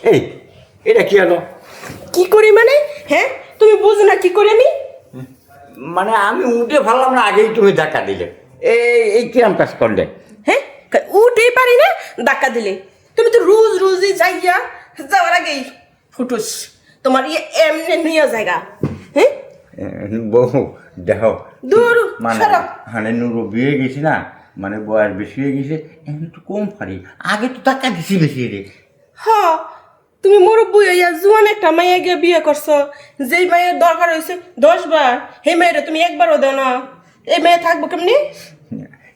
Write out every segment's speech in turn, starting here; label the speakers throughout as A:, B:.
A: এই এটা কি হলো?
B: কি করি মানে? হ্যাঁ, তুমি বুঝো না কি করি আমি?
A: মানে আমি উঠে ভাবলাম না, আগেই তুমি ধাক্কা দিলে। এই কিরম কাজ করলে?
B: হ্যাঁ, উঠেই পারি না, ধাক্কা দিলে। তুমি তো রোজ রোজই যাইয়া যাওয়ার আগেই ফুটুস তোমার এমনি নিয়ে জায়গা। হ্যাঁ
A: বহু দেখো
B: দূর
A: মানে
B: সরো।
A: মানে নুরো বিয়ে গেছি না, মানে বয়স বেশি হয়ে গেছে, এখন একটু কম পারি। আগে তো টাকা দিছি বেশি রে।
B: হ, তুমি মুরব্বী হইয়া জোয়ান একটা মাইয়া গিয়ে বিয়ে করছো, যেই মায়ের দরকার হয়েছে 10 বার, সেই মেয়েটা তুমি একবারও দাও না। এই মেয়ে থাকবো কেমনি?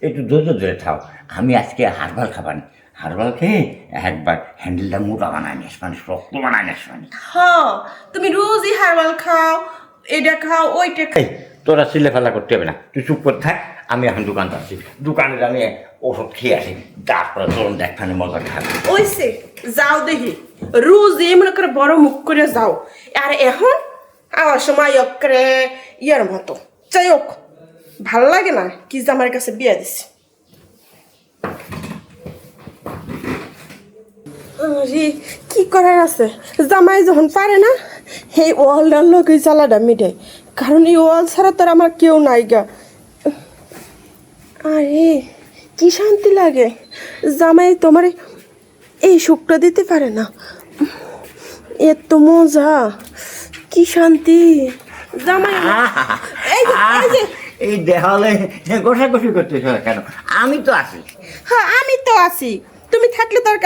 A: একটু ধৈর্য ধরে থাও। আমি আজকে হারবাল খাবানি, হারবাল খেয়ে একবার হ্যান্ডেলটা মোটা বানায় নিস, মানে শক্ত বানায় নিস। মানে
B: হ, তুমি রোজই হারবাল খাও, এটা খাও ওইটা খাও।
A: এই তোরা সিলে ফেলা করতে হবে না, তুই চুপ করে থাক। আমি এখন দোকান যাচ্ছি, দোকানে আমি ওষুধ খেয়ে আসি, তারপরে তোর দেখখানে মজা খাবি।
B: ওইসে যাও দেখি, রোজ এই মনে করে বড় মুখ করে যাও। আর এখন আমার সময় করে ইয়ার মতো যাই হোক, ভাল লাগে না কি যে আমার কাছে বিয়ে দিছে। আরে কি করার আছে, জামাই যখন পারে না এই ওয়ালটার লোক এই জ্বালাটা মিটে, কারণ এই ওয়াল ছাড়া তো আর আমার কেউ নাই গা। আরে কি শান্তি লাগে, জামাই তোমার এই সুখটা দিতে পারে না, এত মজা, কি শান্তি জামাই। এই যে, এই যে,
A: এই দেহালে গোসাগুসি করতেছ কেন? আমি তো আছি।
B: হ্যাঁ আমি তো আছি, তুমি থাকলে তোর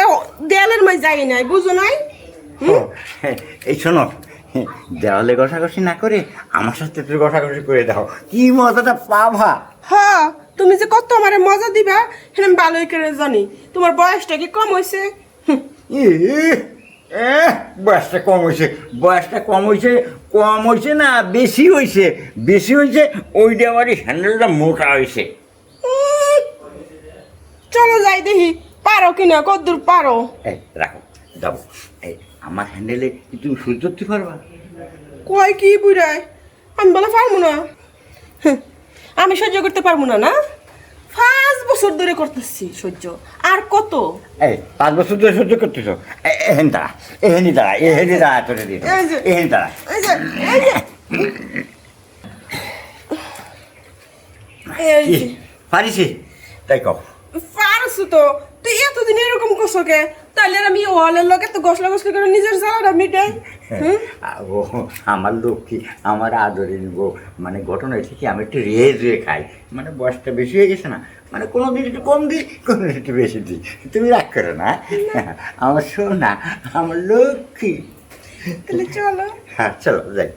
B: দেয়ালের মাঝে যাই নাই, বুঝো নাই?
A: এই শোনো, দেওয়ালে ঘষাঘষি না করে আমার সাথে একটু ঘষাঘষি করে দাও, কি মজাটা পাবা।
B: হ্যাঁ, তুমি যে কত আমার মজা দিবা সেটা আমি ভালোই করে জানি। তোমার বয়সটা কি কম হয়েছে?
A: বয়সটা কম হয়েছে, বয়সটা কম হয়েছে, কম হয়েছে না বেশি হয়েছে, বেশি হয়েছে। ওইটা আমার হ্যান্ডেলটা মোটা হয়েছে।
B: চলো যাই দেখি পারো কিনা, কদ্দূর পারো।
A: এই রাখো, যাবো। এই আমার হ্যান্ডেলে কি তুমি সহ্য করতে পারবা?
B: কয় কি বুড়ায়, আমি বলে পারবো না। আমি সহ্য করতে পারবো না। না, 5 বছর ধরে করতেছি সহ্য, আর কত?
A: এই 5 বছর ধরে সহ্য করতেছ? এহেন দাঁড়া, এহেনি দাঁড়া, এহেনি দাঁড়া, তোরে দিয়ে
B: এই যে,
A: এহেনি দাঁড়া।
B: এই যে, এই যে, এই
A: কি
B: যে।
A: পারিস? তাই কও।
B: পারছো তো, তুই এতদিন এরকম করছো কে? তাহলে আর আমি ওয়ালের লোকে তো গসলা গসলা করে নিজের জ্বালাটা মিটাই।
A: ও আমার লক্ষ্মী, আমার আদরে নিব। মানে ঘটনা হয়েছে কি, আমি একটু রেয়ে খাই, মানে বয়সটা বেশি হয়ে গেছে না, মানে কোনো দিন একটু কম দিই, কোনো দিন একটু বেশি দিই। তুমি রাগ করো না, আমার সোনা, আমার লক্ষ্মী।
B: তাহলে চলো।
A: হ্যাঁ চলো যাই।